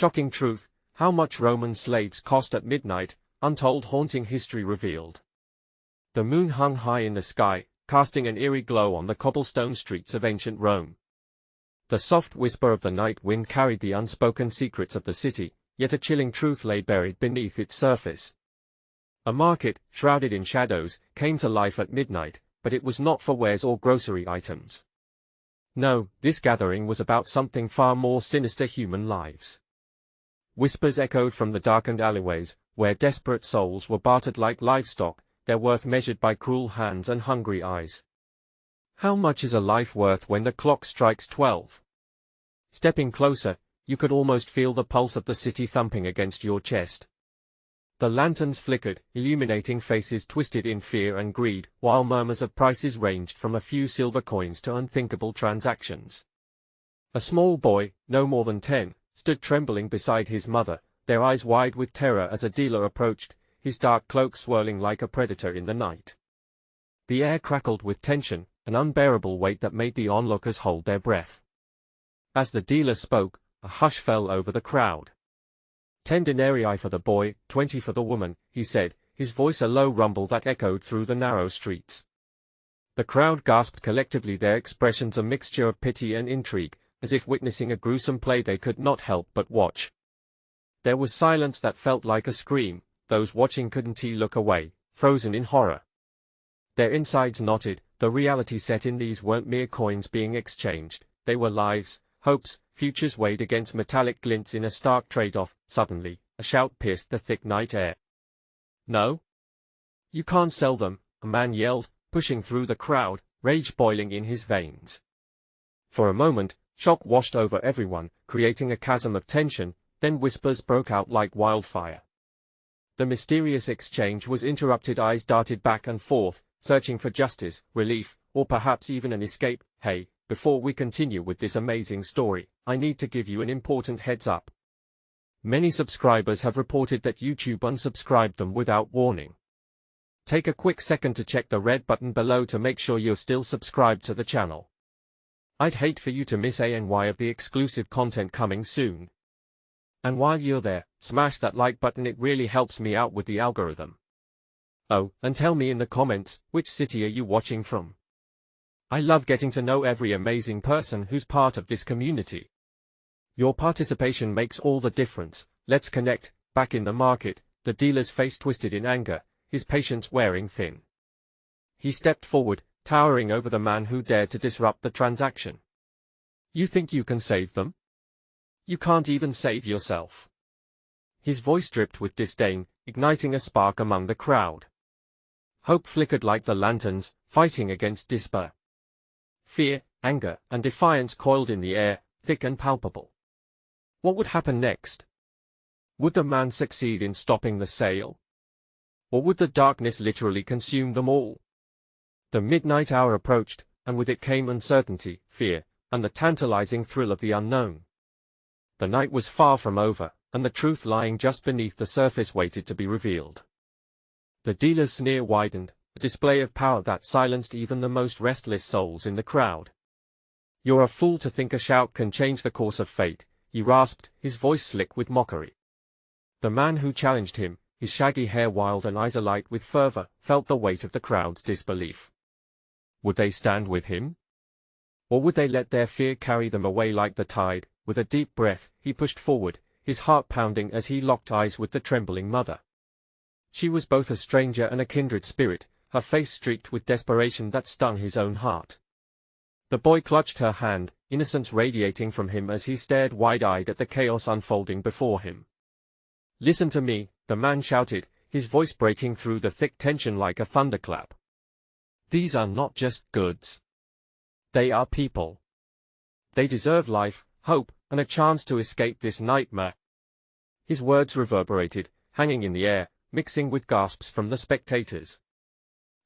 Shocking truth, how much Roman slaves cost at midnight, untold haunting history revealed. The moon hung high in the sky, casting an eerie glow on the cobblestone streets of ancient Rome. The soft whisper of the night wind carried the unspoken secrets of the city, yet a chilling truth lay buried beneath its surface. A market, shrouded in shadows, came to life at midnight, but it was not for wares or grocery items. No, this gathering was about something far more sinister: human lives. Whispers echoed from the darkened alleyways, where desperate souls were bartered like livestock, their worth measured by cruel hands and hungry eyes. How much is a life worth when the clock strikes 12? Stepping closer, you could almost feel the pulse of the city thumping against your chest. The lanterns flickered, illuminating faces twisted in fear and greed, while murmurs of prices ranged from a few silver coins to unthinkable transactions. A small boy, no more than 10, stood trembling beside his mother, their eyes wide with terror as a dealer approached, his dark cloak swirling like a predator in the night. The air crackled with tension, an unbearable weight that made the onlookers hold their breath. As the dealer spoke, a hush fell over the crowd. 10 denarii for the boy, 20 for the woman, he said, his voice a low rumble that echoed through the narrow streets. The crowd gasped collectively, their expressions a mixture of pity and intrigue, as if witnessing a gruesome play they could not help but watch. There was silence that felt like a scream. Those watching couldn't look away, frozen in horror. Their insides knotted. The reality set in: these weren't mere coins being exchanged, they were lives, hopes, futures weighed against metallic glints in a stark trade-off. Suddenly, a shout pierced the thick night air. "No? You can't sell them," a man yelled, pushing through the crowd, rage boiling in his veins. For a moment, shock washed over everyone, creating a chasm of tension, then whispers broke out like wildfire. The mysterious exchange was interrupted. Eyes darted back and forth, searching for justice, relief, or perhaps even an escape. Hey, before we continue with this amazing story, I need to give you an important heads up. Many subscribers have reported that YouTube unsubscribed them without warning. Take a quick second to check the red button below to make sure you're still subscribed to the channel. I'd hate for you to miss any of the exclusive content coming soon. And while you're there, smash that like button, it really helps me out with the algorithm. Oh, and tell me in the comments, which city are you watching from? I love getting to know every amazing person who's part of this community. Your participation makes all the difference. Let's connect. Back in the market, the dealer's face twisted in anger, his patience wearing thin. He stepped forward, towering over the man who dared to disrupt the transaction. "You think you can save them? You can't even save yourself." His voice dripped with disdain, igniting a spark among the crowd. Hope flickered like the lanterns, fighting against despair. Fear, anger, and defiance coiled in the air, thick and palpable. What would happen next? Would the man succeed in stopping the sale? Or would the darkness literally consume them all? The midnight hour approached, and with it came uncertainty, fear, and the tantalizing thrill of the unknown. The night was far from over, and the truth lying just beneath the surface waited to be revealed. The dealer's sneer widened, a display of power that silenced even the most restless souls in the crowd. "You're a fool to think a shout can change the course of fate," he rasped, his voice slick with mockery. The man who challenged him, his shaggy hair wild and eyes alight with fervor, felt the weight of the crowd's disbelief. Would they stand with him? Or would they let their fear carry them away like the tide? With a deep breath, he pushed forward, his heart pounding as he locked eyes with the trembling mother. She was both a stranger and a kindred spirit, her face streaked with desperation that stung his own heart. The boy clutched her hand, innocence radiating from him as he stared wide-eyed at the chaos unfolding before him. "Listen to me," the man shouted, his voice breaking through the thick tension like a thunderclap. "These are not just goods. They are people. They deserve life, hope, and a chance to escape this nightmare." His words reverberated, hanging in the air, mixing with gasps from the spectators.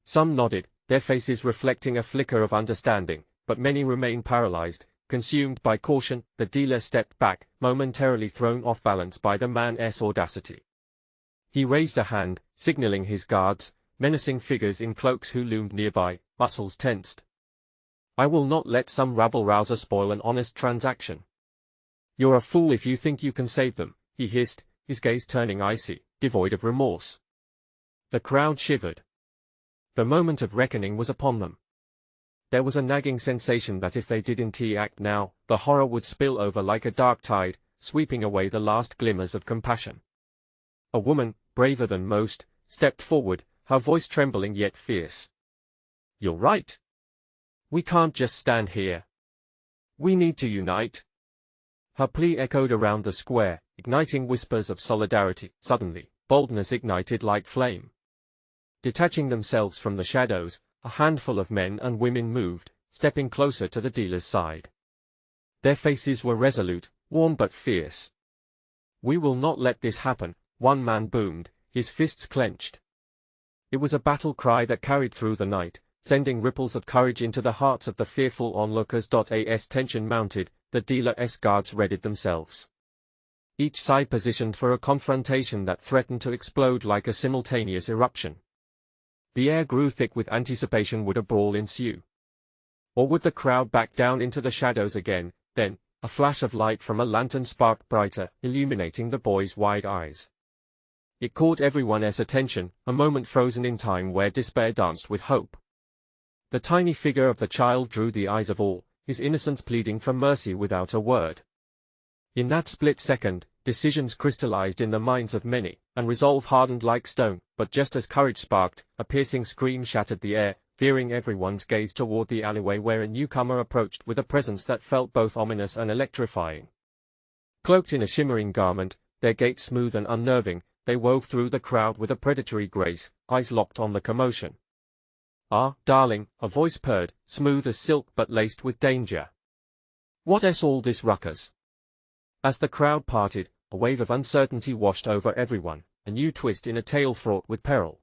Some nodded, their faces reflecting a flicker of understanding, but many remained paralyzed, consumed by caution. The dealer stepped back, momentarily thrown off balance by the man's audacity. He raised a hand, signaling his guards, menacing figures in cloaks who loomed nearby, muscles tensed. "I will not let some rabble-rouser spoil an honest transaction." You're a fool if you think you can save them, he hissed, his gaze turning icy, devoid of remorse. The crowd shivered. The moment of reckoning was upon them. There was a nagging sensation that if they didn't act now, the horror would spill over like a dark tide, sweeping away the last glimmers of compassion. A woman, braver than most, stepped forward, her voice trembling yet fierce. "You're right. We can't just stand here. We need to unite." Her plea echoed around the square, igniting whispers of solidarity. Suddenly, boldness ignited like flame. Detaching themselves from the shadows, a handful of men and women moved, stepping closer to the dealer's side. Their faces were resolute, worn but fierce. "We will not let this happen," one man boomed, his fists clenched. It was a battle cry that carried through the night, sending ripples of courage into the hearts of the fearful onlookers. As tension mounted, the dealer's guards readied themselves. Each side positioned for a confrontation that threatened to explode like a simultaneous eruption. The air grew thick with anticipation. Would a brawl ensue? Or would the crowd back down into the shadows again? Then, a flash of light from a lantern sparked brighter, illuminating the boy's wide eyes. It caught everyone's attention, a moment frozen in time where despair danced with hope. The tiny figure of the child drew the eyes of all, his innocence pleading for mercy without a word. In that split second, decisions crystallized in the minds of many, and resolve hardened like stone. But just as courage sparked, a piercing scream shattered the air, veering everyone's gaze toward the alleyway where a newcomer approached with a presence that felt both ominous and electrifying. Cloaked in a shimmering garment, their gait smooth and unnerving, they wove through the crowd with a predatory grace, eyes locked on the commotion. "Ah, darling," a voice purred, smooth as silk but laced with danger. "What's all this ruckus?" As the crowd parted, a wave of uncertainty washed over everyone, a new twist in a tale fraught with peril.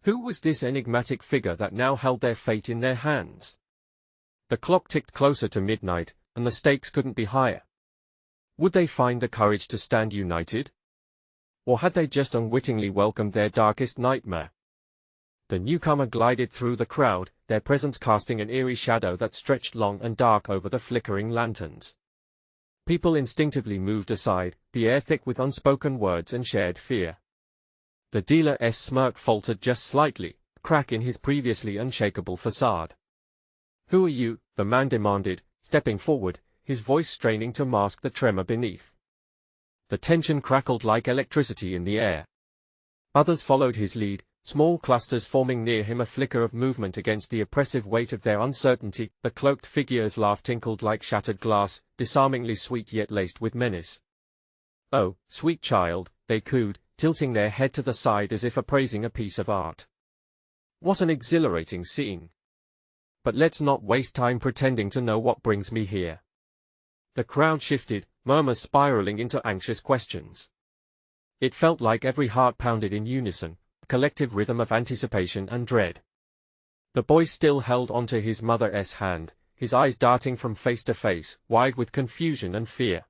Who was this enigmatic figure that now held their fate in their hands? The clock ticked closer to midnight, and the stakes couldn't be higher. Would they find the courage to stand united? Or had they just unwittingly welcomed their darkest nightmare? The newcomer glided through the crowd, their presence casting an eerie shadow that stretched long and dark over the flickering lanterns. People instinctively moved aside, the air thick with unspoken words and shared fear. The dealer's smirk faltered just slightly, a crack in his previously unshakable facade. "Who are you?" the man demanded, stepping forward, his voice straining to mask the tremor beneath. The tension crackled like electricity in the air. Others followed his lead, small clusters forming near him, a flicker of movement against the oppressive weight of their uncertainty. The cloaked figure's laugh tinkled like shattered glass, disarmingly sweet yet laced with menace. "Oh, sweet child," they cooed, tilting their head to the side as if appraising a piece of art. "What an exhilarating scene. But let's not waste time pretending to know what brings me here." The crowd shifted, murmurs spiraling into anxious questions. It felt like every heart pounded in unison, a collective rhythm of anticipation and dread. The boy still held onto his mother's hand, his eyes darting from face to face, wide with confusion and fear.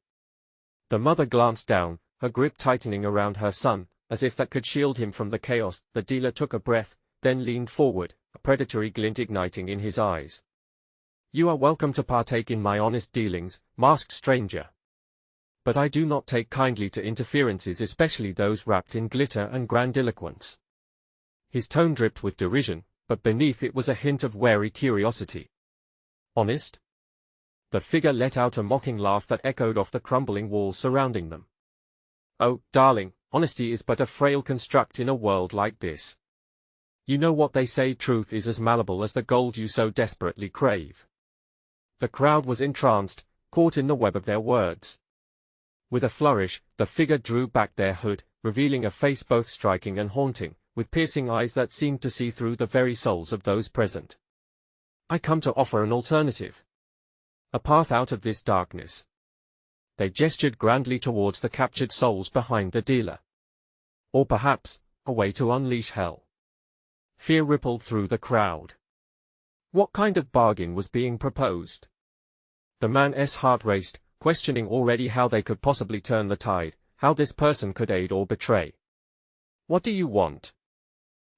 The mother glanced down, her grip tightening around her son, as if that could shield him from the chaos. The dealer took a breath, then leaned forward, a predatory glint igniting in his eyes. "You are welcome to partake in my honest dealings, masked stranger. But I do not take kindly to interferences, especially those wrapped in glitter and grandiloquence." His tone dripped with derision, but beneath it was a hint of wary curiosity. "Honest?" The figure let out a mocking laugh that echoed off the crumbling walls surrounding them. "Oh, darling, honesty is but a frail construct in a world like this. You know what they say, truth is as malleable as the gold you so desperately crave." The crowd was entranced, caught in the web of their words. With a flourish, the figure drew back their hood, revealing a face both striking and haunting, with piercing eyes that seemed to see through the very souls of those present. "I come to offer an alternative. A path out of this darkness." They gestured grandly towards the captured souls behind the dealer. "Or perhaps, a way to unleash hell." Fear rippled through the crowd. What kind of bargain was being proposed? The man's heart raced, questioning already how they could possibly turn the tide, how this person could aid or betray. "What do you want?"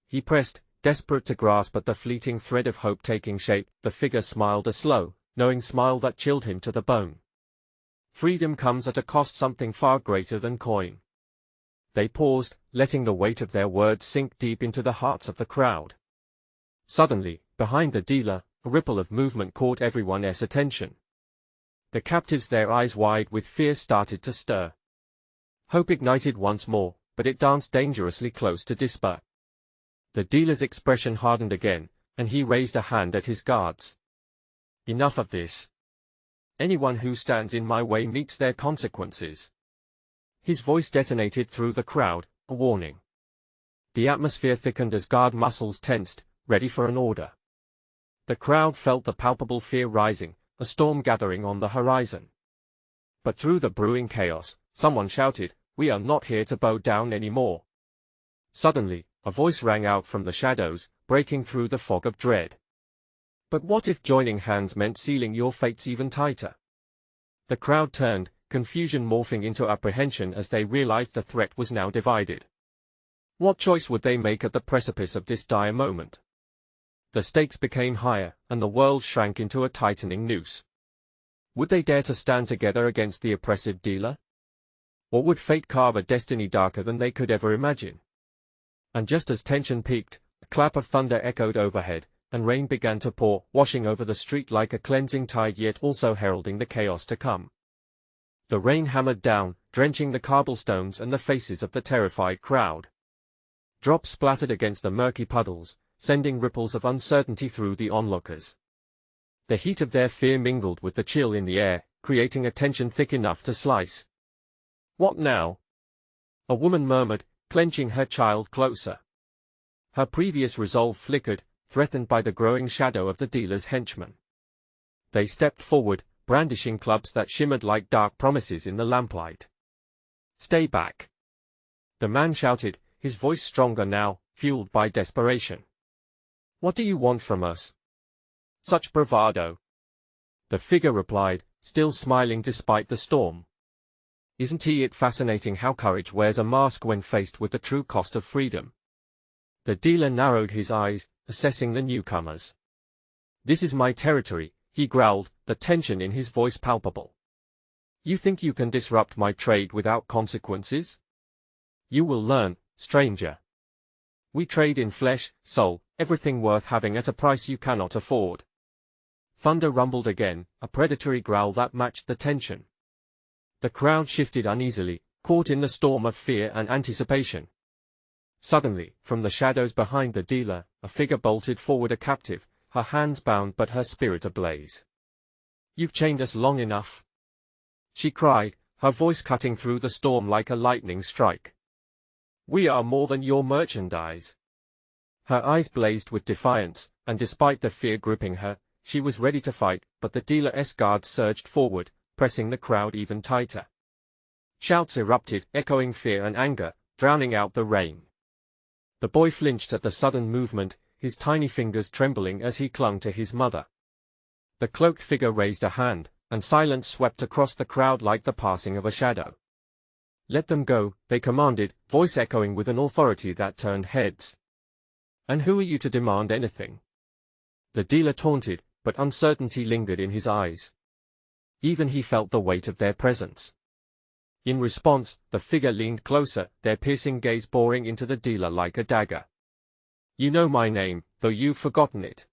he pressed, desperate to grasp at the fleeting thread of hope taking shape. The figure smiled, a slow, knowing smile that chilled him to the bone. freedom comes at a cost, something far greater than coin. They paused, letting the weight of their words sink deep into the hearts of the crowd. Suddenly, behind the dealer, a ripple of movement caught everyone's attention. The captives, their eyes wide with fear, started to stir. Hope ignited once more, but it danced dangerously close to despair. The dealer's expression hardened again, and he raised a hand at his guards. Enough of this. Anyone who stands in my way meets their consequences. His voice detonated through the crowd, a warning. The atmosphere thickened as guard muscles tensed, ready for an order. The crowd felt the palpable fear rising, a storm gathering on the horizon. But through the brewing chaos, someone shouted, "We are not here to bow down anymore." Suddenly, a voice rang out from the shadows, breaking through the fog of dread. But what if joining hands meant sealing your fates even tighter? The crowd turned, confusion morphing into apprehension as they realized the threat was now divided. What choice would they make at the precipice of this dire moment? The stakes became higher, and the world shrank into a tightening noose. Would they dare to stand together against the oppressive dealer? Or would fate carve a destiny darker than they could ever imagine? And just as tension peaked, a clap of thunder echoed overhead, and rain began to pour, washing over the street like a cleansing tide, yet also heralding the chaos to come. The rain hammered down, drenching the cobblestones and the faces of the terrified crowd. Drops splattered against the murky puddles, sending ripples of uncertainty through the onlookers. The heat of their fear mingled with the chill in the air, creating a tension thick enough to slice. "What now?" a woman murmured, clenching her child closer. Her previous resolve flickered, threatened by the growing shadow of the dealer's henchmen. They stepped forward, brandishing clubs that shimmered like dark promises in the lamplight. "Stay back!" the man shouted, his voice stronger now, fueled by desperation. "What do you want from us?" "Such bravado!" the figure replied, still smiling despite the storm. "Isn't it fascinating how courage wears a mask when faced with the true cost of freedom?" The dealer narrowed his eyes, assessing the newcomers. "This is my territory," he growled, the tension in his voice palpable. "You think you can disrupt my trade without consequences? You will learn, stranger. We trade in flesh, soul, everything worth having at a price you cannot afford." Thunder rumbled again, a predatory growl that matched the tension. The crowd shifted uneasily, caught in the storm of fear and anticipation. Suddenly, from the shadows behind the dealer, a figure bolted forward, a captive, her hands bound but her spirit ablaze. "You've chained us long enough," she cried, her voice cutting through the storm like a lightning strike. "We are more than your merchandise." Her eyes blazed with defiance, and despite the fear gripping her, she was ready to fight, but the dealer's guards surged forward, pressing the crowd even tighter. Shouts erupted, echoing fear and anger, drowning out the rain. The boy flinched at the sudden movement, his tiny fingers trembling as he clung to his mother. The cloaked figure raised a hand, and silence swept across the crowd like the passing of a shadow. "Let them go," they commanded, voice echoing with an authority that turned heads. "And who are you to demand anything?" The dealer taunted, but uncertainty lingered in his eyes. Even he felt the weight of their presence. In response, the figure leaned closer, their piercing gaze boring into the dealer like a dagger. "You know my name, though you've forgotten it.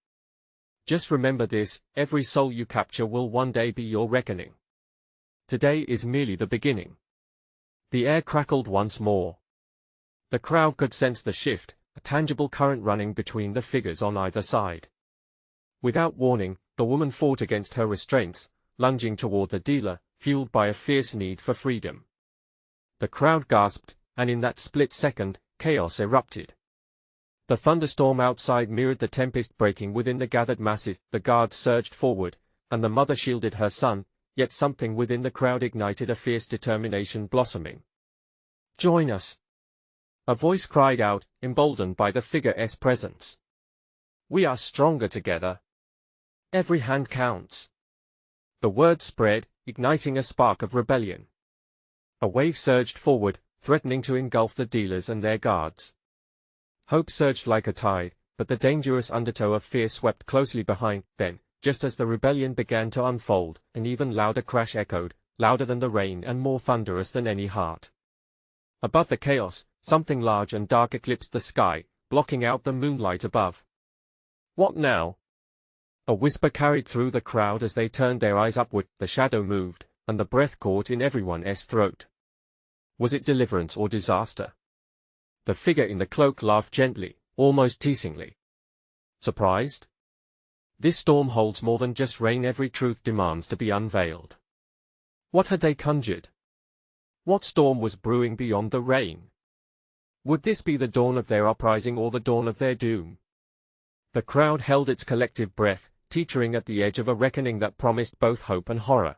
Just remember this, every soul you capture will one day be your reckoning. Today is merely the beginning." The air crackled once more. The crowd could sense the shift, a tangible current running between the figures on either side. Without warning, the woman fought against her restraints, lunging toward the dealer, fueled by a fierce need for freedom. The crowd gasped, and in that split second, chaos erupted. The thunderstorm outside mirrored the tempest breaking within the gathered masses, the guards surged forward, and the mother shielded her son, yet something within the crowd ignited a fierce determination blossoming. "Join us!" a voice cried out, emboldened by the figure's presence. "We are stronger together. Every hand counts." The word spread, igniting a spark of rebellion. A wave surged forward, threatening to engulf the dealers and their guards. Hope surged like a tide, but the dangerous undertow of fear swept closely behind. Then, just as the rebellion began to unfold, an even louder crash echoed, louder than the rain and more thunderous than any heart. Above the chaos, something large and dark eclipsed the sky, blocking out the moonlight above. "What now?" A whisper carried through the crowd as they turned their eyes upward. The shadow moved, and the breath caught in everyone's throat. Was it deliverance or disaster? The figure in the cloak laughed gently, almost teasingly. Surprised? This storm holds more than just rain. Every truth demands to be unveiled. What had they conjured? What storm was brewing beyond the rain? Would this be the dawn of their uprising or the dawn of their doom? The crowd held its collective breath, teetering at the edge of a reckoning that promised both hope and horror.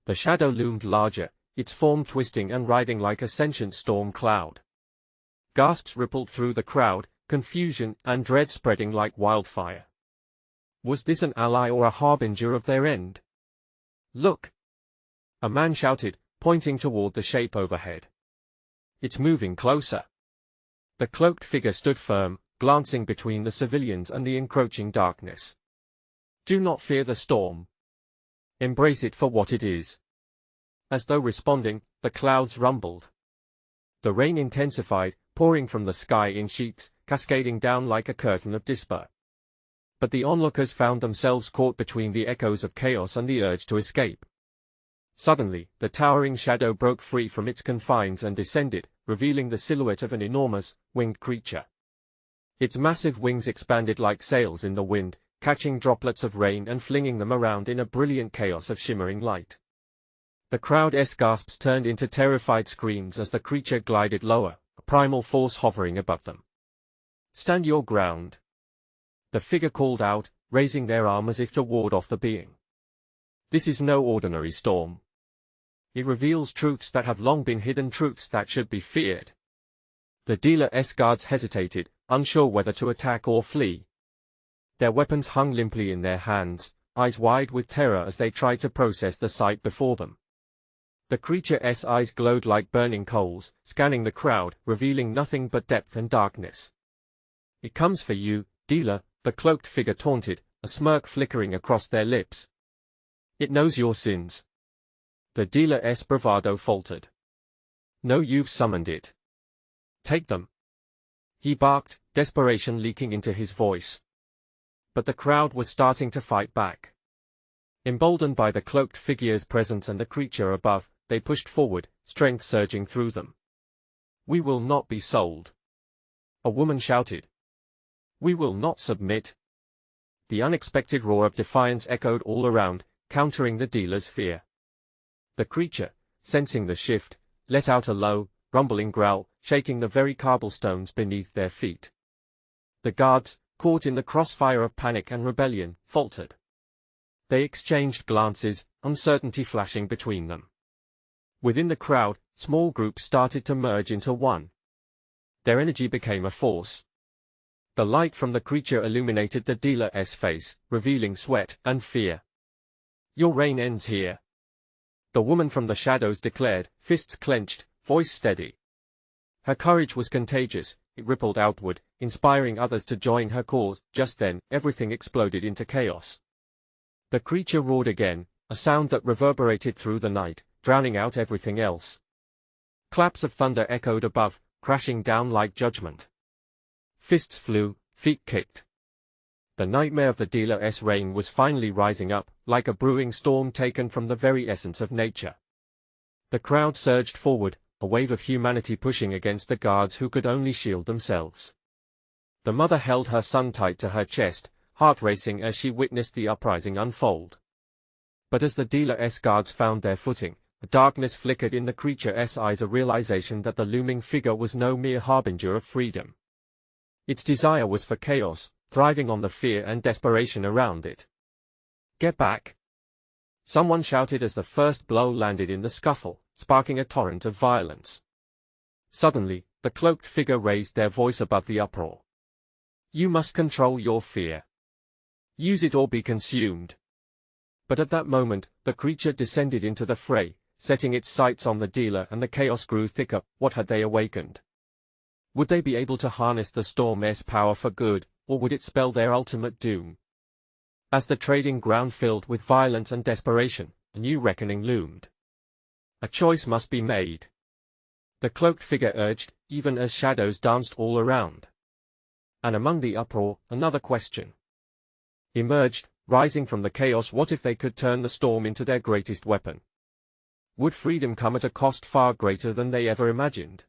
The shadow loomed larger, its form twisting and writhing like a sentient storm cloud. Gasps rippled through the crowd, confusion and dread spreading like wildfire. Was this an ally or a harbinger of their end? "Look!" a man shouted, pointing toward the shape overhead. "It's moving closer." The cloaked figure stood firm, glancing between the civilians and the encroaching darkness. "Do not fear the storm. Embrace it for what it is." As though responding, the clouds rumbled. The rain intensified, pouring from the sky in sheets, cascading down like a curtain of despair. But the onlookers found themselves caught between the echoes of chaos and the urge to escape. Suddenly, the towering shadow broke free from its confines and descended, revealing the silhouette of an enormous, winged creature. Its massive wings expanded like sails in the wind, catching droplets of rain and flinging them around in a brilliant chaos of shimmering light. The crowd's gasps turned into terrified screams as the creature glided lower, a primal force hovering above them. "Stand your ground," the figure called out, raising their arm as if to ward off the being. "This is no ordinary storm. It reveals truths that have long been hidden, truths that should be feared." The dealer's guards hesitated, unsure whether to attack or flee. Their weapons hung limply in their hands, eyes wide with terror as they tried to process the sight before them. The creature's eyes glowed like burning coals, scanning the crowd, revealing nothing but depth and darkness. "It comes for you, dealer," the cloaked figure taunted, a smirk flickering across their lips. "It knows your sins." The dealer's bravado faltered. "No, you've summoned it. Take them," he barked, desperation leaking into his voice. But the crowd was starting to fight back. Emboldened by the cloaked figure's presence and the creature above, they pushed forward, strength surging through them. "We will not be sold," a woman shouted. "We will not submit." The unexpected roar of defiance echoed all around, countering the dealer's fear. The creature, sensing the shift, let out a low, rumbling growl, shaking the very cobblestones beneath their feet. The guards, caught in the crossfire of panic and rebellion, faltered. They exchanged glances, uncertainty flashing between them. Within the crowd, small groups started to merge into one. Their energy became a force. The light from the creature illuminated the dealer's face, revealing sweat and fear. "Your reign ends here," the woman from the shadows declared, fists clenched, voice steady. Her courage was contagious, it rippled outward, inspiring others to join her cause. Just then, everything exploded into chaos. The creature roared again, a sound that reverberated through the night, drowning out everything else. Claps of thunder echoed above, crashing down like judgment. Fists flew, feet kicked. The nightmare of the dealer's reign was finally rising up, like a brewing storm taken from the very essence of nature. The crowd surged forward, a wave of humanity pushing against the guards who could only shield themselves. The mother held her son tight to her chest, heart racing as she witnessed the uprising unfold. But as the dealer's guards found their footing, a darkness flickered in the creature's eyes, a realization that the looming figure was no mere harbinger of freedom. Its desire was for chaos, thriving on the fear and desperation around it. "Get back!" someone shouted as the first blow landed in the scuffle, sparking a torrent of violence. Suddenly, the cloaked figure raised their voice above the uproar. "You must control your fear. Use it or be consumed." But at that moment, the creature descended into the fray, setting its sights on the dealer, and the chaos grew thicker. What had they awakened? Would they be able to harness the storm's power for good, or would it spell their ultimate doom? As the trading ground filled with violence and desperation, a new reckoning loomed. A choice must be made. The cloaked figure urged, even as shadows danced all around. And among the uproar, another question emerged, rising from the chaos. What if they could turn the storm into their greatest weapon? Would freedom come at a cost far greater than they ever imagined?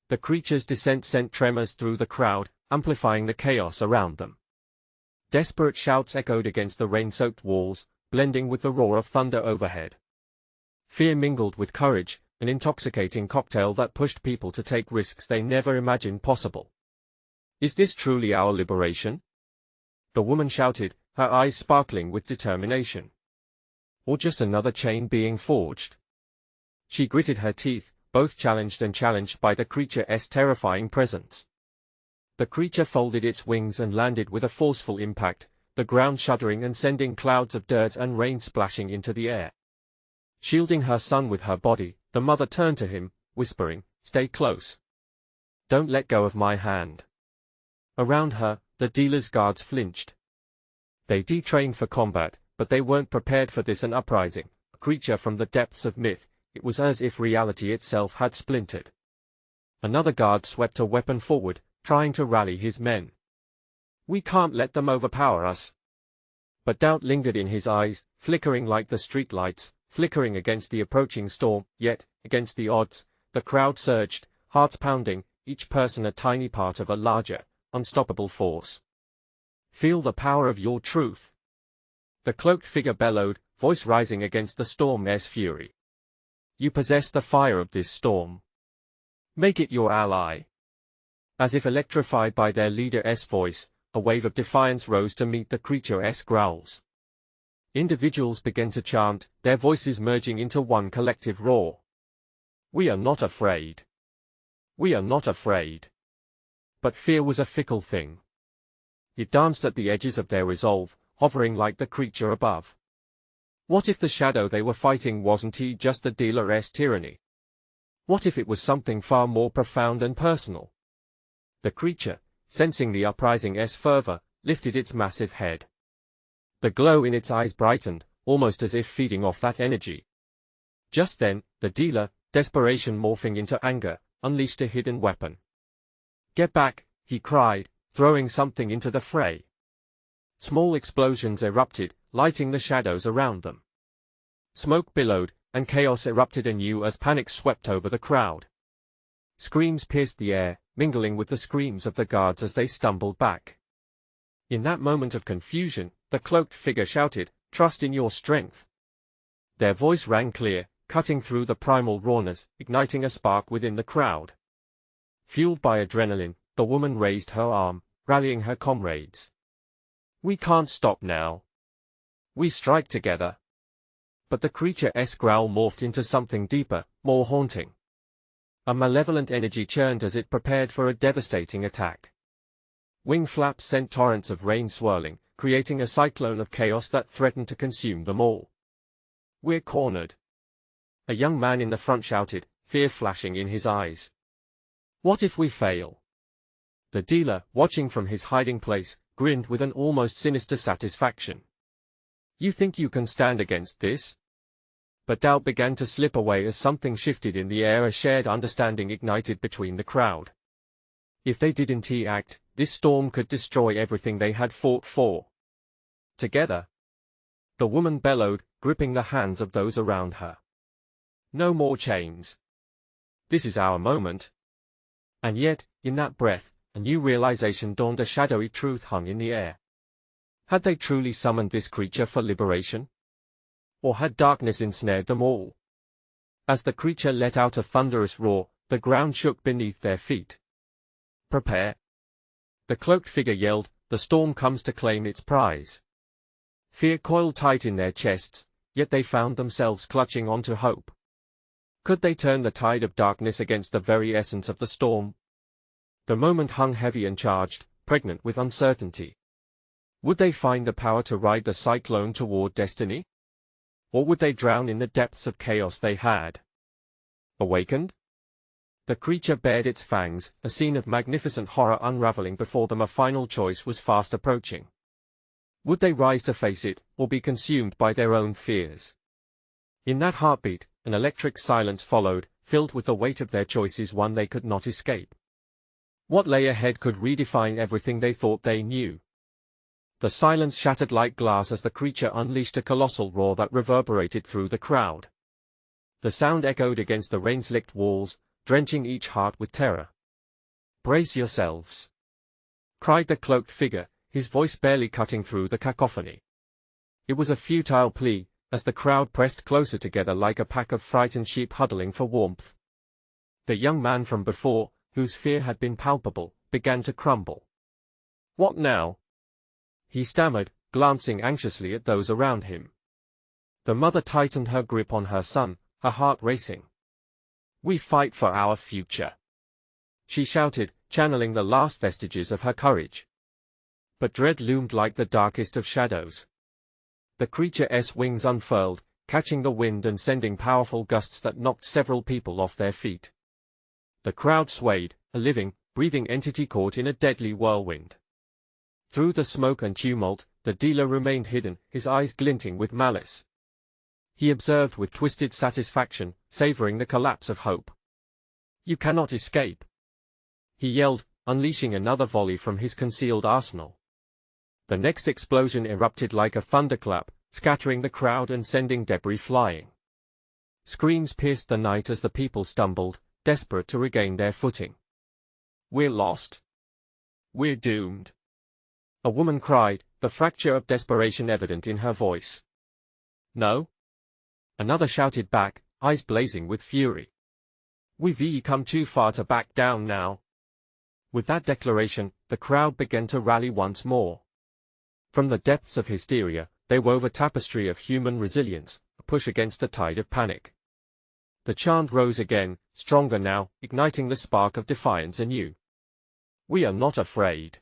The creature's descent sent tremors through the crowd, amplifying the chaos around them. Desperate shouts echoed against the rain-soaked walls, blending with the roar of thunder overhead. Fear mingled with courage, an intoxicating cocktail that pushed people to take risks they never imagined possible. Is this truly our liberation? The woman shouted, her eyes sparkling with determination. Or just another chain being forged? She gritted her teeth, both challenged and challenged by the creature's terrifying presence. The creature folded its wings and landed with a forceful impact, the ground shuddering and sending clouds of dirt and rain splashing into the air. Shielding her son with her body, the mother turned to him, whispering, "Stay close. Don't let go of my hand." Around her, the dealer's guards flinched. They detrained for combat, but they weren't prepared for this an uprising, a creature from the depths of myth. It was as if reality itself had splintered. Another guard swept a weapon forward, trying to rally his men. "We can't let them overpower us." But doubt lingered in his eyes, flickering like the streetlights, flickering against the approaching storm. Yet, against the odds, the crowd surged, hearts pounding, each person a tiny part of a larger, unstoppable force. "Feel the power of your truth," the cloaked figure bellowed, voice rising against the storm's fury. "You possess the fire of this storm. Make it your ally." As if electrified by their leader's voice, a wave of defiance rose to meet the creature's growls. Individuals began to chant, their voices merging into one collective roar. "We are not afraid. We are not afraid." But fear was a fickle thing. It danced at the edges of their resolve, hovering like the creature above. What if the shadow they were fighting wasn't just the dealer's tyranny? What if it was something far more profound and personal? The creature, sensing the uprising's fervor, lifted its massive head. The glow in its eyes brightened, almost as if feeding off that energy. Just then, the dealer, desperation morphing into anger, unleashed a hidden weapon. "Get back," he cried, throwing something into the fray. Small explosions erupted, lighting the shadows around them. Smoke billowed, and chaos erupted anew as panic swept over the crowd. Screams pierced the air, mingling with the screams of the guards as they stumbled back. In that moment of confusion, the cloaked figure shouted, "Trust in your strength." Their voice rang clear, cutting through the primal rawness, igniting a spark within the crowd. Fueled by adrenaline, the woman raised her arm, rallying her comrades. "We can't stop now. We strike together." But the creature's growl morphed into something deeper, more haunting. A malevolent energy churned as it prepared for a devastating attack. Wing flaps sent torrents of rain swirling, creating a cyclone of chaos that threatened to consume them all. "We're cornered," a young man in the front shouted, fear flashing in his eyes. "What if we fail?" The dealer, watching from his hiding place, grinned with an almost sinister satisfaction. "You think you can stand against this?" But doubt began to slip away as something shifted in the air. A shared understanding ignited between the crowd. If they didn't act, this storm could destroy everything they had fought for. Together, the woman bellowed, gripping the hands of those around her. "No more chains. This is our moment." And yet, in that breath, a new realization dawned. A shadowy truth hung in the air. Had they truly summoned this creature for liberation? Or had darkness ensnared them all? As the creature let out a thunderous roar, the ground shook beneath their feet. "Prepare!" the cloaked figure yelled, "the storm comes to claim its prize." Fear coiled tight in their chests, yet they found themselves clutching onto hope. Could they turn the tide of darkness against the very essence of the storm? The moment hung heavy and charged, pregnant with uncertainty. Would they find the power to ride the cyclone toward destiny? Or would they drown in the depths of chaos they had awakened? The creature bared its fangs, a scene of magnificent horror unraveling before them. A final choice was fast approaching. Would they rise to face it, or be consumed by their own fears? In that heartbeat, an electric silence followed, filled with the weight of their choices, one they could not escape. What lay ahead could redefine everything they thought they knew. The silence shattered like glass as the creature unleashed a colossal roar that reverberated through the crowd. The sound echoed against the rain-slicked walls, drenching each heart with terror. "Brace yourselves!" cried the cloaked figure, his voice barely cutting through the cacophony. It was a futile plea, as the crowd pressed closer together like a pack of frightened sheep huddling for warmth. The young man from before, whose fear had been palpable, began to crumble. "What now?" he stammered, glancing anxiously at those around him. The mother tightened her grip on her son, her heart racing. "We fight for our future," she shouted, channeling the last vestiges of her courage. But dread loomed like the darkest of shadows. The creature's wings unfurled, catching the wind and sending powerful gusts that knocked several people off their feet. The crowd swayed, a living, breathing entity caught in a deadly whirlwind. Through the smoke and tumult, the dealer remained hidden, his eyes glinting with malice. He observed with twisted satisfaction, savoring the collapse of hope. "You cannot escape!" he yelled, unleashing another volley from his concealed arsenal. The next explosion erupted like a thunderclap, scattering the crowd and sending debris flying. Screams pierced the night as the people stumbled, desperate to regain their footing. "We're lost. We're doomed," a woman cried, the fracture of desperation evident in her voice. "No," another shouted back, eyes blazing with fury. "We've come too far to back down now." With that declaration, the crowd began to rally once more. From the depths of hysteria, they wove a tapestry of human resilience, a push against the tide of panic. The chant rose again, stronger now, igniting the spark of defiance anew. "We are not afraid."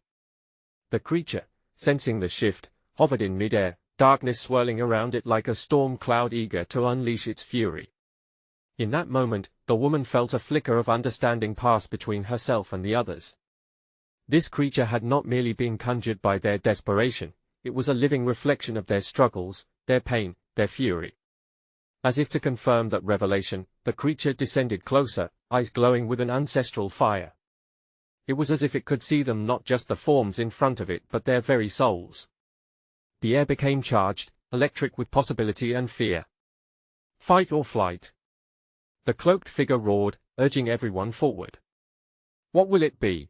The creature, sensing the shift, hovered in midair, darkness swirling around it like a storm cloud eager to unleash its fury. In that moment, the woman felt a flicker of understanding pass between herself and the others. This creature had not merely been conjured by their desperation, it was a living reflection of their struggles, their pain, their fury. As if to confirm that revelation, the creature descended closer, eyes glowing with an ancestral fire. It was as if it could see them, not just the forms in front of it but their very souls. The air became charged, electric with possibility and fear. "Fight or flight!" the cloaked figure roared, urging everyone forward. "What will it be?"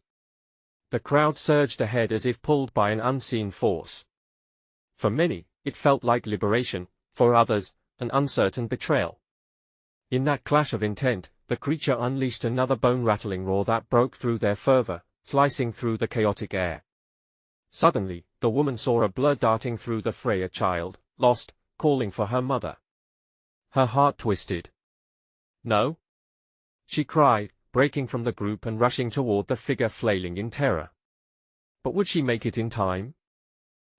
The crowd surged ahead as if pulled by an unseen force. For many, it felt like liberation, for others, an uncertain betrayal. In that clash of intent, the creature unleashed another bone-rattling roar that broke through their fervor, slicing through the chaotic air. Suddenly, the woman saw a blur darting through the fray, a child, lost, calling for her mother. Her heart twisted. "No!" she cried, breaking from the group and rushing toward the figure flailing in terror. But would she make it in time?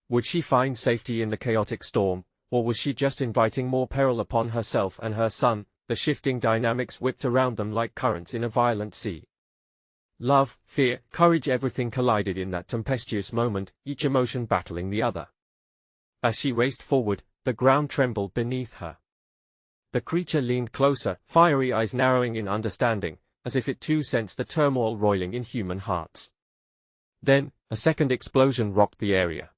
Would she find safety in the chaotic storm, or was she just inviting more peril upon herself and her son? The shifting dynamics whipped around them like currents in a violent sea. Love, fear, courage, everything collided in that tempestuous moment, each emotion battling the other. As she raced forward, the ground trembled beneath her. The creature leaned closer, fiery eyes narrowing in understanding, as if it too sensed the turmoil roiling in human hearts. Then, a second explosion rocked the area.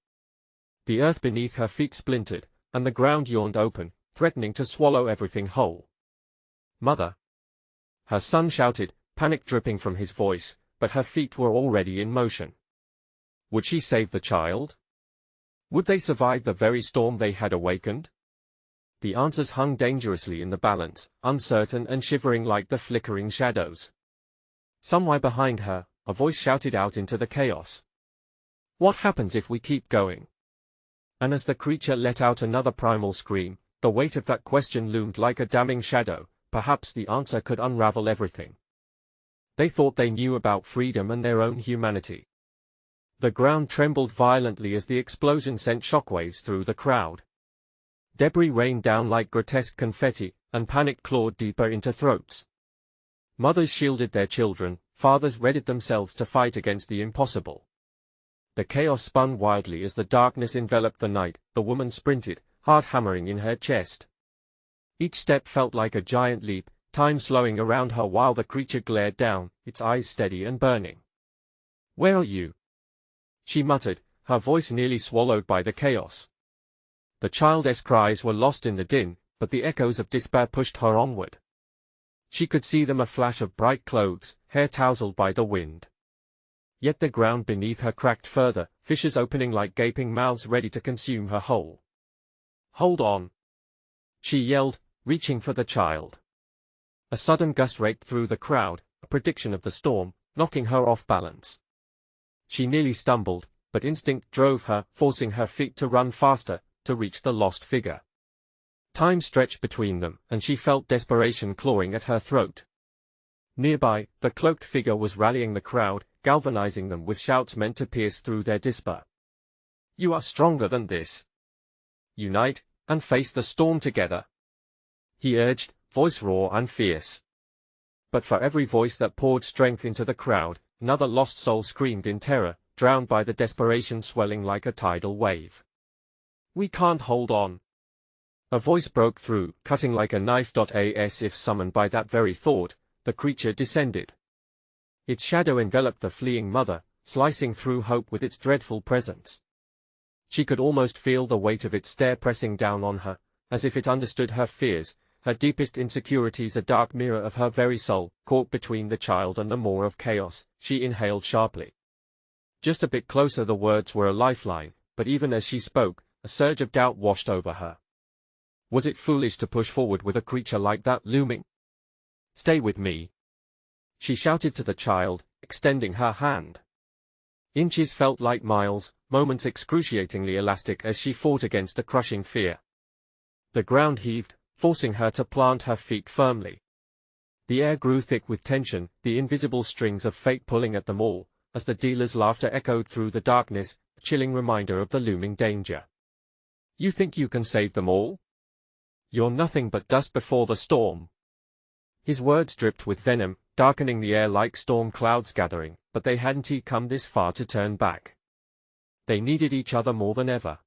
The earth beneath her feet splintered, and the ground yawned open, threatening to swallow everything whole. "Mother!" her son shouted, panic dripping from his voice, but her feet were already in motion. Would she save the child? Would they survive the very storm they had awakened? The answers hung dangerously in the balance, uncertain and shivering like the flickering shadows. Somewhere behind her, a voice shouted out into the chaos. "What happens if we keep going?" And as the creature let out another primal scream, the weight of that question loomed like a damning shadow. Perhaps the answer could unravel everything they thought they knew about freedom and their own humanity. The ground trembled violently as the explosion sent shockwaves through the crowd. Debris rained down like grotesque confetti, and panic clawed deeper into throats. Mothers shielded their children, fathers readied themselves to fight against the impossible. The chaos spun wildly as the darkness enveloped the night. The woman sprinted, heart hammering in her chest. Each step felt like a giant leap, time slowing around her while the creature glared down, its eyes steady and burning. "Where are you?" she muttered, her voice nearly swallowed by the chaos. The child's cries were lost in the din, but the echoes of despair pushed her onward. She could see them, a flash of bright clothes, hair tousled by the wind. Yet the ground beneath her cracked further, fissures opening like gaping mouths ready to consume her whole. "Hold on!" she yelled, reaching for the child. A sudden gust raked through the crowd, a prediction of the storm, knocking her off balance. She nearly stumbled, but instinct drove her, forcing her feet to run faster, to reach the lost figure. Time stretched between them, and she felt desperation clawing at her throat. Nearby, the cloaked figure was rallying the crowd, galvanizing them with shouts meant to pierce through their despair. "You are stronger than this. Unite, and face the storm together," he urged, voice raw and fierce. But for every voice that poured strength into the crowd, another lost soul screamed in terror, drowned by the desperation swelling like a tidal wave. "We can't hold on." A voice broke through, cutting like a knife. As if summoned by that very thought, the creature descended. Its shadow enveloped the fleeing mother, slicing through hope with its dreadful presence. She could almost feel the weight of its stare pressing down on her, as if it understood her fears, her deepest insecurities, a dark mirror of her very soul. Caught between the child and the maw of chaos, she inhaled sharply. Just a bit closer. The words were a lifeline, but even as she spoke, a surge of doubt washed over her. Was it foolish to push forward with a creature like that looming? "Stay with me," she shouted to the child, extending her hand. Inches felt like miles, moments excruciatingly elastic as she fought against the crushing fear. The ground heaved, forcing her to plant her feet firmly. The air grew thick with tension, the invisible strings of fate pulling at them all, as the dealer's laughter echoed through the darkness, a chilling reminder of the looming danger. "You think you can save them all? You're nothing but dust before the storm." His words dripped with venom, darkening the air like storm clouds gathering, but they hadn't come this far to turn back. They needed each other more than ever.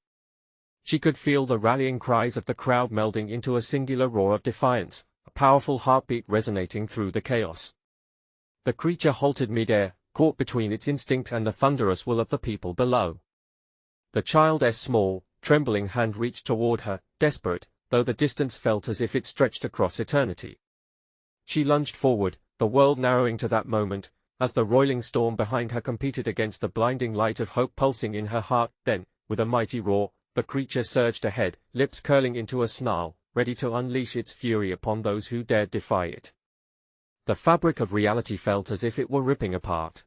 She could feel the rallying cries of the crowd melding into a singular roar of defiance, a powerful heartbeat resonating through the chaos. The creature halted mid-air, caught between its instinct and the thunderous will of the people below. The child's small, trembling hand reached toward her, desperate, though the distance felt as if it stretched across eternity. She lunged forward, the world narrowing to that moment, as the roiling storm behind her competed against the blinding light of hope pulsing in her heart. Then, with a mighty roar, the creature surged ahead, lips curling into a snarl, ready to unleash its fury upon those who dared defy it. The fabric of reality felt as if it were ripping apart.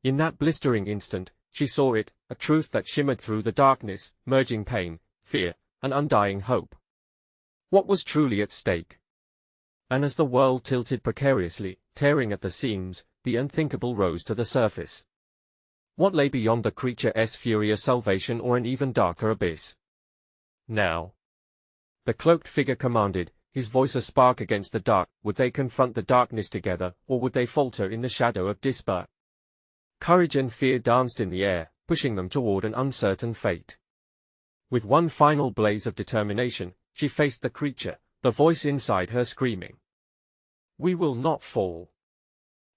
In that blistering instant, she saw it, a truth that shimmered through the darkness, merging pain, fear, and undying hope. What was truly at stake? And as the world tilted precariously, tearing at the seams, the unthinkable rose to the surface. What lay beyond the creature's fury? A salvation or an even darker abyss? "Now," the cloaked figure commanded, his voice a spark against the dark. Would they confront the darkness together, or would they falter in the shadow of despair? Courage and fear danced in the air, pushing them toward an uncertain fate. With one final blaze of determination, she faced the creature, the voice inside her screaming, "We will not fall."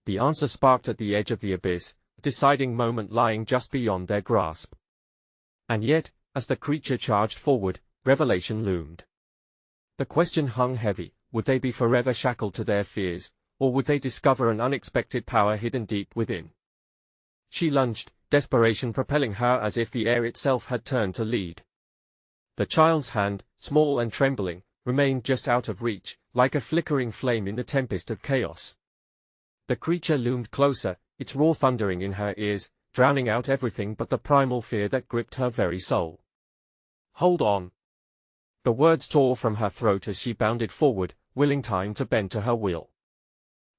The answer sparked at the edge of the abyss, a deciding moment lying just beyond their grasp. And yet, as the creature charged forward, revelation loomed. The question hung heavy: would they be forever shackled to their fears, or would they discover an unexpected power hidden deep within? She lunged, desperation propelling her as if the air itself had turned to lead. The child's hand, small and trembling, remained just out of reach, like a flickering flame in the tempest of chaos. The creature loomed closer, its roar thundering in her ears, drowning out everything but the primal fear that gripped her very soul. "Hold on!" The words tore from her throat as she bounded forward, willing time to bend to her will.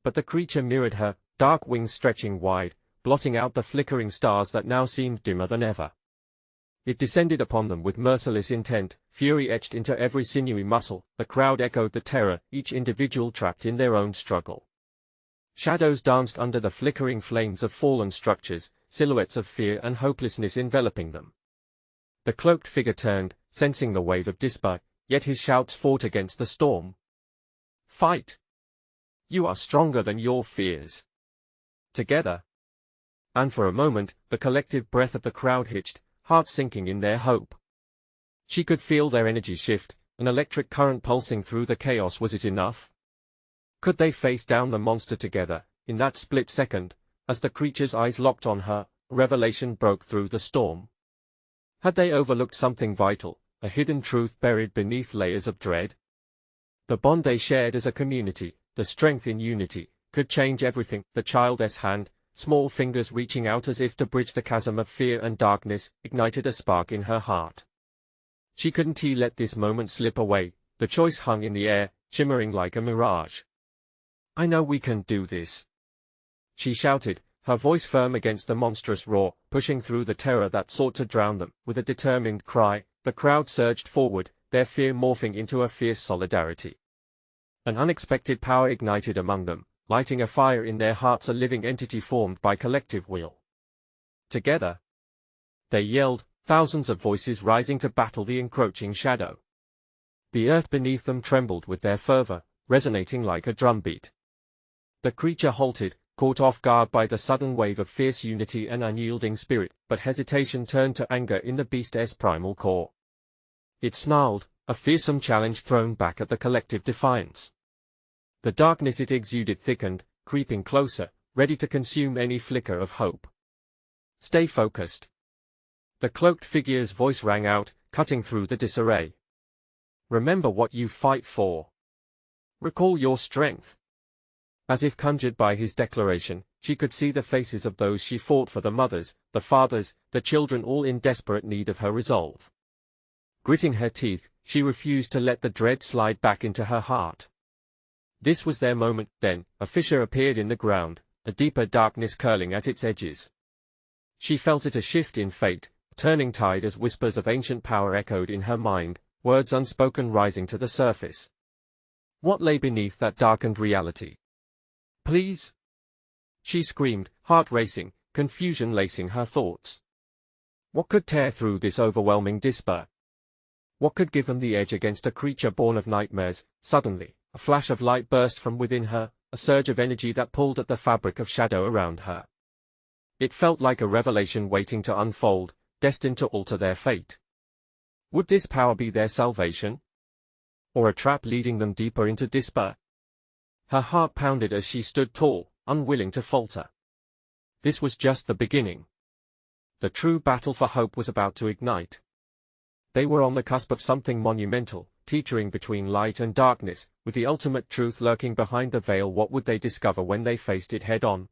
But the creature mirrored her, dark wings stretching wide, blotting out the flickering stars that now seemed dimmer than ever. It descended upon them with merciless intent, fury etched into every sinewy muscle. The crowd echoed the terror, each individual trapped in their own struggle. Shadows danced under the flickering flames of fallen structures, silhouettes of fear and hopelessness enveloping them. The cloaked figure turned, sensing the wave of despair, yet his shouts fought against the storm. Fight! You are stronger than your fears. Together. And for a moment, the collective breath of the crowd hitched, hearts sinking in their hope. She could feel their energy shift, an electric current pulsing through the chaos. Was it enough? Could they face down the monster together? In that split second, as the creature's eyes locked on her, a revelation broke through the storm. Had they overlooked something vital, a hidden truth buried beneath layers of dread? The bond they shared as a community, the strength in unity, could change everything. The child's hand, small fingers reaching out as if to bridge the chasm of fear and darkness, ignited a spark in her heart. She couldn't let this moment slip away. The choice hung in the air, shimmering like a mirage. I know we can do this, she shouted, her voice firm against the monstrous roar, pushing through the terror that sought to drown them. With a determined cry, the crowd surged forward, their fear morphing into a fierce solidarity. An unexpected power ignited among them, lighting a fire in their hearts, a living entity formed by collective will. Together, they yelled, thousands of voices rising to battle the encroaching shadow. The earth beneath them trembled with their fervor, resonating like a drumbeat. The creature halted, caught off guard by the sudden wave of fierce unity and unyielding spirit, but hesitation turned to anger in the beast's primal core. It snarled, a fearsome challenge thrown back at the collective defiance. The darkness it exuded thickened, creeping closer, ready to consume any flicker of hope. Stay focused. The cloaked figure's voice rang out, cutting through the disarray. Remember what you fight for. Recall your strength. As if conjured by his declaration, she could see the faces of those she fought for, the mothers, the fathers, the children, all in desperate need of her resolve. Gritting her teeth, she refused to let the dread slide back into her heart. This was their moment. Then, a fissure appeared in the ground, a deeper darkness curling at its edges. She felt it, a shift in fate, a turning tide, as whispers of ancient power echoed in her mind, words unspoken rising to the surface. What lay beneath that darkened reality? Please? She screamed, heart racing, confusion lacing her thoughts. What could tear through this overwhelming despair? What could give them the edge against a creature born of nightmares? Suddenly, a flash of light burst from within her, a surge of energy that pulled at the fabric of shadow around her. It felt like a revelation waiting to unfold, destined to alter their fate. Would this power be their salvation? Or a trap leading them deeper into despair? Her heart pounded as she stood tall, unwilling to falter. This was just the beginning. The true battle for hope was about to ignite. They were on the cusp of something monumental, teetering between light and darkness, with the ultimate truth lurking behind the veil. What would they discover when they faced it head-on?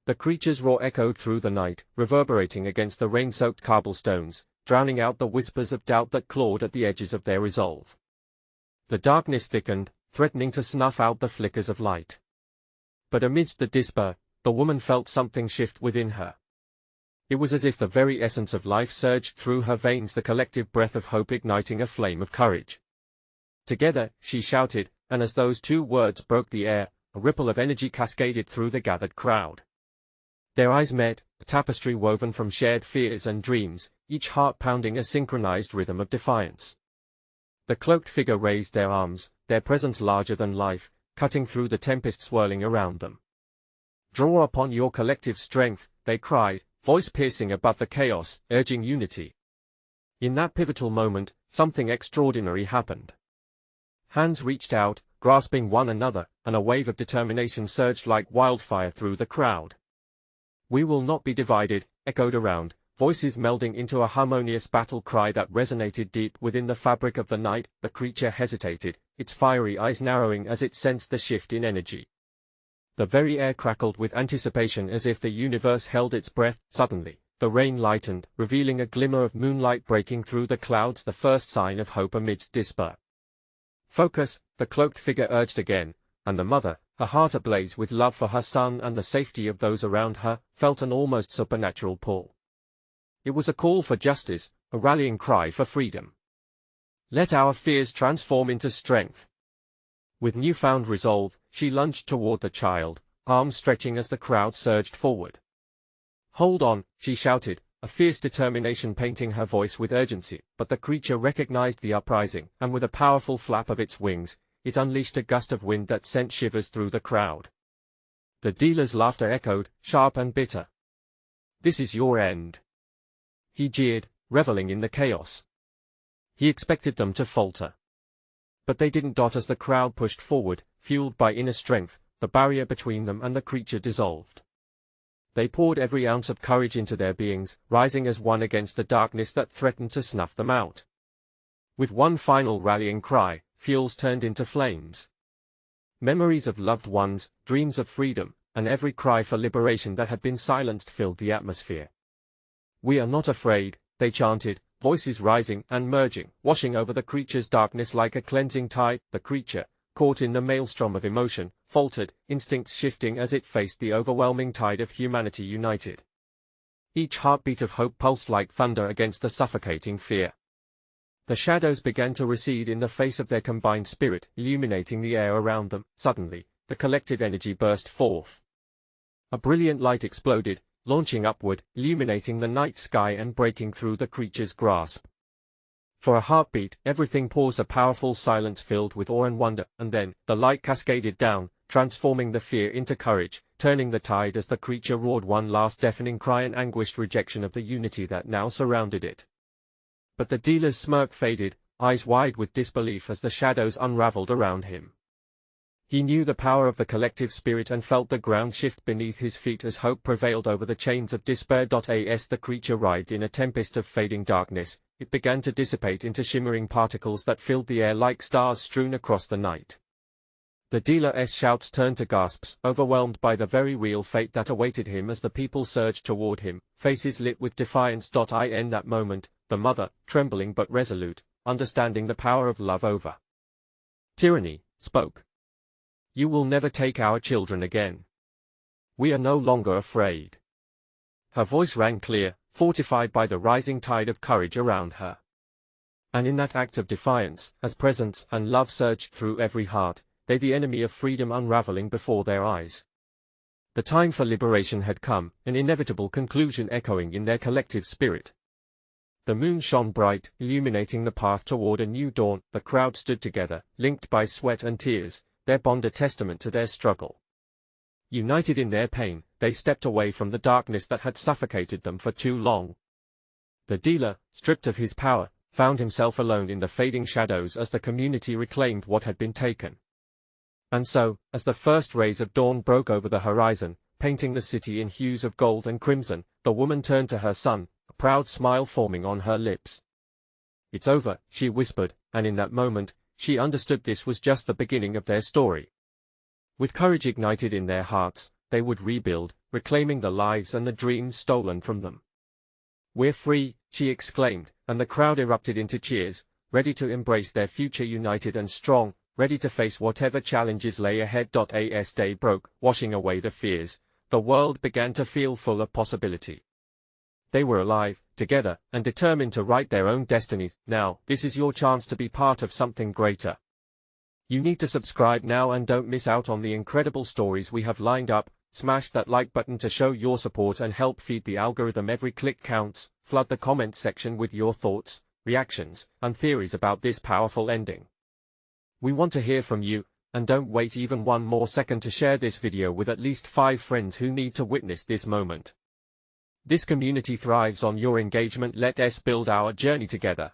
The creature's roar echoed through the night, reverberating against the rain-soaked cobblestones, drowning out the whispers of doubt that clawed at the edges of their resolve. The darkness thickened, threatening to snuff out the flickers of light. But amidst the despair, the woman felt something shift within her. It was as if the very essence of life surged through her veins, the collective breath of hope igniting a flame of courage. Together, she shouted, and as those two words broke the air, a ripple of energy cascaded through the gathered crowd. Their eyes met, a tapestry woven from shared fears and dreams, each heart pounding a synchronized rhythm of defiance. The cloaked figure raised their arms, their presence larger than life, cutting through the tempest swirling around them. Draw upon your collective strength, they cried, voice piercing above the chaos, urging unity. In that pivotal moment, something extraordinary happened. Hands reached out, grasping one another, and a wave of determination surged like wildfire through the crowd. We will not be divided, echoed around, voices melding into a harmonious battle cry that resonated deep within the fabric of the night. The creature hesitated, its fiery eyes narrowing as it sensed the shift in energy. The very air crackled with anticipation as if the universe held its breath. Suddenly, the rain lightened, revealing a glimmer of moonlight breaking through the clouds, the first sign of hope amidst despair. Focus, the cloaked figure urged again, and the mother, her heart ablaze with love for her son and the safety of those around her, felt an almost supernatural pull. It was a call for justice, a rallying cry for freedom. Let our fears transform into strength. With newfound resolve, she lunged toward the child, arms stretching as the crowd surged forward. Hold on, she shouted, a fierce determination painting her voice with urgency, but the creature recognized the uprising, and with a powerful flap of its wings, it unleashed a gust of wind that sent shivers through the crowd. The dealer's laughter echoed, sharp and bitter. "This is your end," he jeered, reveling in the chaos. He expected them to falter. But they didn't. As the crowd pushed forward, fueled by inner strength, the barrier between them and the creature dissolved. They poured every ounce of courage into their beings, rising as one against the darkness that threatened to snuff them out. With one final rallying cry, fuels turned into flames. Memories of loved ones, dreams of freedom, and every cry for liberation that had been silenced filled the atmosphere. "We are not afraid," they chanted, voices rising and merging, washing over the creature's darkness like a cleansing tide. The creature, caught in the maelstrom of emotion, faltered, instincts shifting as it faced the overwhelming tide of humanity united. Each heartbeat of hope pulsed like thunder against the suffocating fear. The shadows began to recede in the face of their combined spirit, illuminating the air around them. Suddenly, the collective energy burst forth. A brilliant light exploded, launching upward, illuminating the night sky and breaking through the creature's grasp. For a heartbeat, everything paused, a powerful silence filled with awe and wonder, and then, the light cascaded down, transforming the fear into courage, turning the tide as the creature roared one last deafening cry, an anguished rejection of the unity that now surrounded it. But the dealer's smirk faded, eyes wide with disbelief as the shadows unraveled around him. He knew the power of the collective spirit and felt the ground shift beneath his feet as hope prevailed over the chains of despair. As the creature writhed in a tempest of fading darkness, it began to dissipate into shimmering particles that filled the air like stars strewn across the night. The dealer's shouts turned to gasps, overwhelmed by the very real fate that awaited him as the people surged toward him, faces lit with defiance. In that moment, the mother, trembling but resolute, understanding the power of love over tyranny, spoke. "You will never take our children again. We are no longer afraid." Her voice rang clear, fortified by the rising tide of courage around her. And in that act of defiance, as presence and love surged through every heart, they the enemy of freedom unraveling before their eyes. The time for liberation had come, an inevitable conclusion echoing in their collective spirit. The moon shone bright, illuminating the path toward a new dawn. The crowd stood together, linked by sweat and tears, their bond a testament to their struggle. United in their pain, they stepped away from the darkness that had suffocated them for too long. The dealer, stripped of his power, found himself alone in the fading shadows as the community reclaimed what had been taken. And so, as the first rays of dawn broke over the horizon, painting the city in hues of gold and crimson, the woman turned to her son, a proud smile forming on her lips. "It's over," she whispered, and in that moment, she understood this was just the beginning of their story. With courage ignited in their hearts, they would rebuild, reclaiming the lives and the dreams stolen from them. "We're free," she exclaimed, and the crowd erupted into cheers, ready to embrace their future united and strong, ready to face whatever challenges lay ahead. As day broke, washing away the fears, the world began to feel full of possibility. They were alive, together, and determined to write their own destinies. Now, this is your chance to be part of something greater. You need to subscribe now and don't miss out on the incredible stories we have lined up. Smash that like button to show your support and help feed the algorithm. Every click counts. Flood the comment section with your thoughts, reactions, and theories about this powerful ending. We want to hear from you, and don't wait even one more second to share this video with at least 5 friends who need to witness this moment. This community thrives on your engagement. Let us build our journey together.